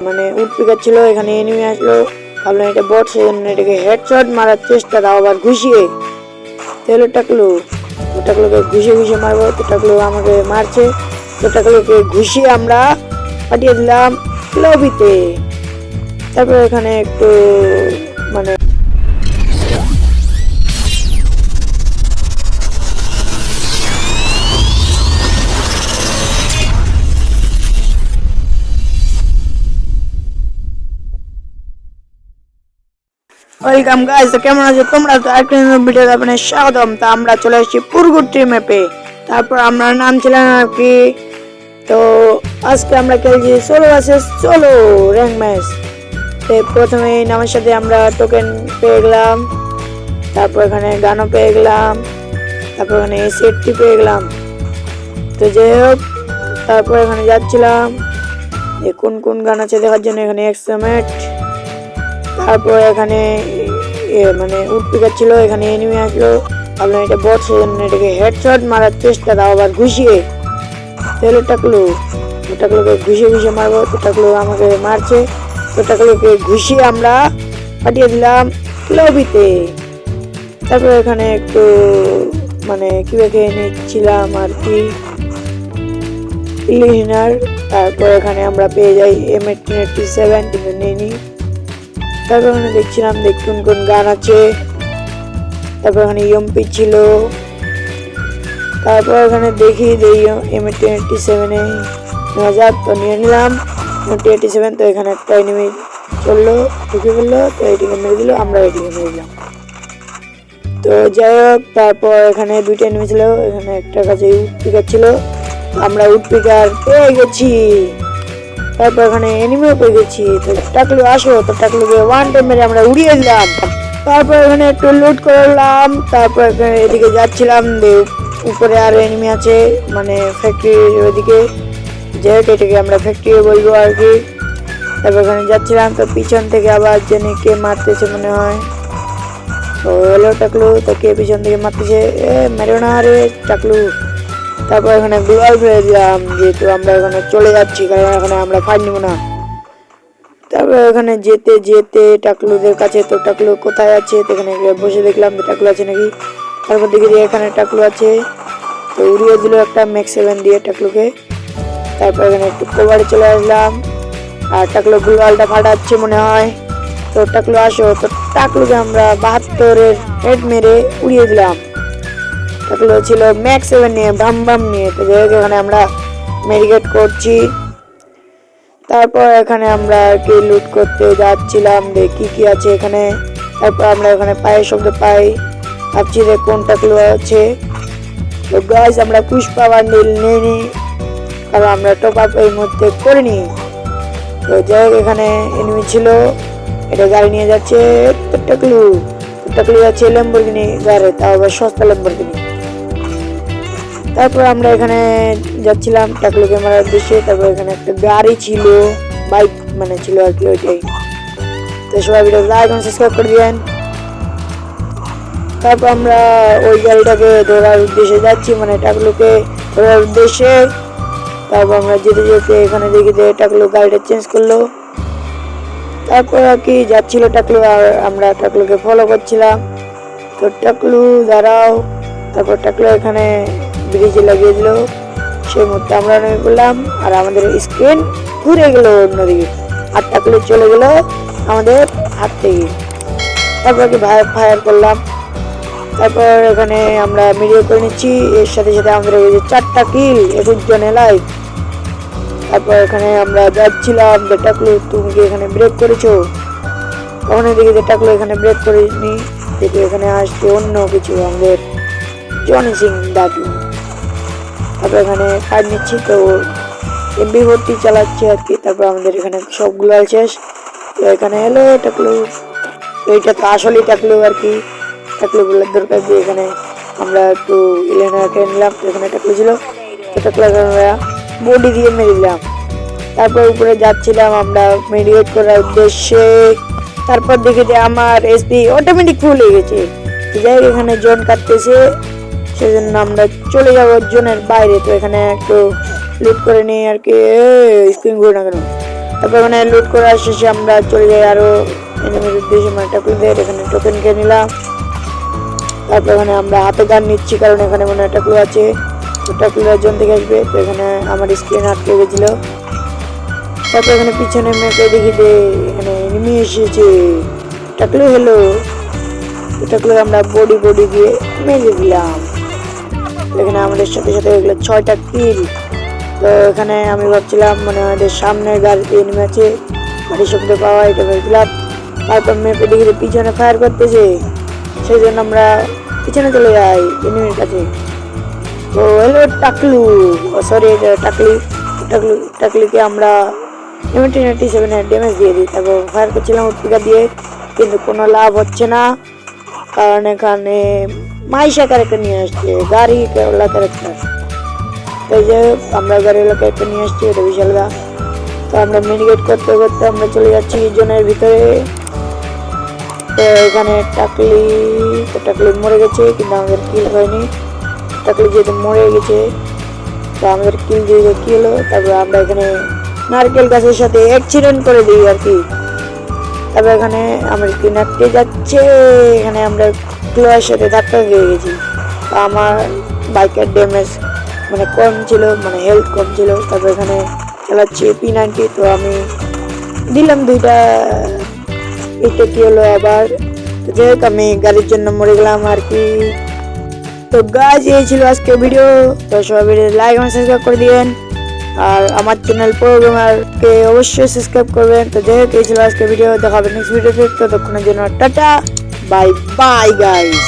মানে উঠপিকার ছিল, এখানে এনিমি আসলো, ভাবলাম এটা বট, সেজন্য এটাকে হেডশট মারার চেষ্টা, তাও আবার ঘুষিয়ে। তাহলে টাকলুকে ঘুষিয়ে ঘুষিয়ে মারবো, তো টাকলু আমাকে মারছে, তো টাকলুকে ঘুষিয়ে আমরা পাঠিয়ে দিলাম লবিতে। তারপর এখানে একটু মানে ওয়েলকাম গাইস, তো কেমন আছো তোমরা? তো আরেকটা ভিডিওতে আপনাদের স্বাগতম। তো আমরা চলে এসেছি পুরগুট্টি ম্যাপে। তারপর আমরা নাম ছিলাম আর কি। তো আজকে আমরা খেলছি solo versus solo rank match. তো প্রথমে নামের সাথে আমরা টোকেন পেয়ে গেলাম, তারপর এখানে গানও পেয়ে গেলাম, তারপর এখানে সেটটি পেয়ে গেলাম। তো যাই হোক, তারপর এখানে যাচ্ছিলাম কোন কোন গান আছে দেখার জন্য। এখানে এক্সমেট, তারপর এখানে মানে উঠপিকার ছিল, এখানে এনিমি আসলো, ভাবলাম এটা বট, সেজন্য এটাকে হেডশট মারার চেষ্টা, তাও আবার ঘুষিয়ে। তাহলে টাকলুকে ঘুষিয়ে ঘুষিয়ে মারবো, তো টাকলু আমাকে মারছে, তো টাকলুকে ঘুষিয়ে আমরা পাঠিয়ে দিলাম লবিতে। তারপর এখানে একটু মানে কিভাবে নিচ্ছিলাম আর কি ক্লিনার। তারপর এখানে আমরা পেয়ে যাই M87, কিন্তু নিয়ে নিই। তারপর এখানে দেখছিলাম কোন কোন গান আছে, তারপর এখানে ইএমপি ছিল, তারপর এখানে দেখি M87 হাজার, তো নিয়ে নিলাম M87। তো এখানে একটা এনিমি চললো, ঢুকে ফেললো, তো এটিকে মেরে দিল, আমরা এটিকে মেরে দিলাম। তো যাই হোক, তারপর এখানে দুইটা এনিমি ছিল, এখানে একটা কাছে উডপিকার ছিল, আমরা উডপিকার পেয়ে গেছি। তারপর এখানে এনিমিও পেয়ে গেছি, তো টাকলু আসো, তো টাকলুকে ওয়ান টাইম মেরে আমরা উড়িয়ে দিলাম। তারপর এখানে একটু লুট করলাম, তারপর এখানে এদিকে যাচ্ছিলাম, উপরে আরো এনিমি আছে, মানে ফ্যাক্টরির ওইদিকে, যাই হোক এটাকে আমরা ফ্যাক্টরি বলবো আর কি। তারপর এখানে যাচ্ছিলাম, তো পিছন থেকে আবার জেনে কে মারতেছে মনে হয়। তো হলো টাকলু, তো কে পিছন থেকে মারতেছে, মেরো না রে টাকলু। তারপর এখানে গ্লোয়াল ফেলে দিলাম, যেহেতু আমরা এখানে চলে যাচ্ছি, কারণ এখানে আমরা ফাইট নিব না। তারপর এখানে যেতে যেতে টাকলুদের কাছে, তো টাকলু কোথায় আছে, এখানে বসে দেখলাম যে টাকলু আছে নাকি। তারপর দেখি যে এখানে টাকলু আছে, তো উড়িয়ে দিল একটা ম্যাক্স 7 দিয়ে টাকলুকে। তারপর এখানে একটু কভারে চলে আসলাম, আর টাকলু গ্লোয়ালটা ফাটাচ্ছে মনে হয়। তো টাকলু আসো, তো টাকলুকে আমরা 72-এর হেড মেরে উড়িয়ে দিলাম। টাকলু ছিল ম্যাক্স 7 নিয়ে, বাম বাম নিয়ে। তো যাই হোক, এখানে আমরা মেডিকেট করছি। তারপর এখানে আমরা আর কি লুট করতে যাচ্ছিলাম, দেখি কি আছে এখানে। তারপর আমরা এখানে পায়ের শব্দ পাই, ভাবছি যে কোন টাকলু আছে। তো গাইস, আমরা পুষ্পা বান্ডিল নিয়ে নিই, কারণ আমরা টপ আপ এই মুহূর্তে করিনি। তো যাই হোক, এখানে এনিমি ছিল, এটা গাড়ি নিয়ে যাচ্ছে, টাকলু যাচ্ছে ল্যাম্বরগিনি গাড়ি, তাও আবার সস্তা ল্যাম্বরগিনি। তারপর আমরা এখানে যাচ্ছিলাম টাকলুকে মারার উদ্দেশ্যে। তারপর এখানে একটা গাড়ি ছিল, বাইক মানে ছিল আর কি, ওইটাই। তো সবাই ভিডিও লাইক এবং সাবস্ক্রাইব করে দিবেন। তারপর আমরা ওই গাড়িটাকে ধরার উদ্দেশ্যে যাচ্ছি, মানে টাকলুকে ধরার উদ্দেশ্যে। তারপর আমরা যেতে যেতে এখানে দেখি যে টাকলু গাড়িটা চেঞ্জ করলো। তারপর আর কি যাচ্ছিল টাকলু, আর আমরা টাকলুকে ফলো করছিলাম। তো টাকলু দাঁড়াও, তারপর টাকলু এখানে ব্রিজে লাগিয়ে দিল, সেই মুহূর্তে আমরা নেমে পড়লাম, আর আমাদের স্ক্রিন ঘুরে গেল অন্যদিকে, আর টাকলু চলে গেল আমাদের হাত থেকে। তারপর কি ফায়ার করলাম। তারপর এখানে আমরা মিডিও করে নিচ্ছি, এর সাথে সাথে আমাদের ওই যে 4টা কিল, 21 জন লাইভ। তারপর এখানে আমরা যাচ্ছিলাম যে টাকলু তুমি কি এখানে ব্রেক করেছো, তখন দেখি যে টাকলু এখানে ব্রেক করিনি, যেহেতু এখানে আসছে অন্য কিছু, আমাদের জনি সিং দাদু। তারপর এখানে ফাইট নিচ্ছি, তো MP40 চালাচ্ছি আর কি। তারপর আমাদের এখানে সবগুলো শেষ। তো এখানে এলো টাকলু, এইটা তো আসলেই টাকলু আর কি, টাকলু বলার দরকার দিয়ে এখানে আমরা একটু ইলেনা খেয়ে নিলাম। তো এখানে টাকলু ছিল, তো টাকলু আমরা বডি দিয়ে মেরে দিলাম। তারপর উপরে যাচ্ছিলাম আমরা মেডিকেট করার উদ্দেশ্যে। তারপর দেখি যে আমার এসপি অটোমেটিক ফুল হয়ে গেছে। যাই হোক, এখানে জোন কাটতেছে, সেজন্য আমরা চলে যাবো জোনের বাইরে। তো এখানে একটু লুট করে নিই আর কি, স্ক্রিন ঘুরে না কেন। তারপর এখানে লুট করে শেষে আমরা চলে যাই আরো এনিমির উদ্দেশ্যে, মানে টাকলুদের এখানে টোকেন কিনে নিলাম। তারপর এখানে আমরা হাতে গান নিচ্ছি, কারণ এখানে মনে হয় টাকলু আছে, তো টাকলুরা জন থেকে আসবে। তো এখানে আমার স্ক্রিন আটকে গেছিল। তারপর এখানে পিছনে মেপে দেখি যে এখানে এনিমি এসেছে, টাকলু হলো। তো টাকলু আমরা বডি দিয়ে মেরে দিলাম। এখানে আমাদের সাথে সাথে এগুলো 6টা কিল। তো এখানে আমি ভাবছিলাম মানে আমাদের সামনের গাড়িতে এনিমি আছে, গাড়ি শব্দ পাওয়া, এটা ভেবেছিলাম। তারপর মেপে দেখি যে পিছনে ফায়ার করতেছে, সেই জন্য আমরা পিছনে চলে যাই এনিমির কাছে। তো হলো টাকলু, সরি টাকলিকে আমরা M1087 ড্যামেজ দিয়ে দিই। তারপর ফায়ার করছিলাম উৎপিকা দিয়ে, কিন্তু কোনো লাভ হচ্ছে না, কারণ এখানে মাইশা ক্যারেক্টার নিয়ে আসছে, গাড়ি ওলা ক্যারেক্টার। তাই যে আমরা গাড়িওয়ালা ক্যারেক্টার নিয়ে আসছি, এটা বিশাল গা। তো আমরা মিনিগেট করতে করতে আমরা চলে যাচ্ছি জোনের ভিতরে। তো এখানে টাকলি মরে গেছে, কিন্তু আমাদের কিল হয়নি। টাকলি যেহেতু মরে গেছে, তো আমাদের কিল দিয়ে কি হলো, তারপর আমরা এখানে নারকেল গাছের সাথে অ্যাক্সিডেন্ট করে দিই আর কি। তারপর এখানে আমার স্ক্রিন আটকে যাচ্ছে, এখানে আমরা ক্লোয়ের সাথে ধাক্কা খেয়ে গেছি। তো আমার বাইকের ড্যামেজ মানে কম ছিল, মানে হেলথ কম ছিল। তারপর এখানে চালাচ্ছি P90, তো আমি দিলাম 2টা। এটা কি হলো আবার, যাই হোক আমি গাড়ির জন্য মরে গেলাম আর কি। তো গাইস এই ছিল আজকে ভিডিও। তো সবাই ভিডিও লাইক এবং সাবস্ক্রাইব করে দিবেন, আর আমার চ্যানেল প্রোগ্রামারকে অবশ্যই সাবস্ক্রাইব করবেন। তো যাই হোক এই ছিল আজকে ভিডিও, দেখা হবে নেক্সট ভিডিওতে। ততক্ষণের জন্য টাটা, বাই বাই গাইস।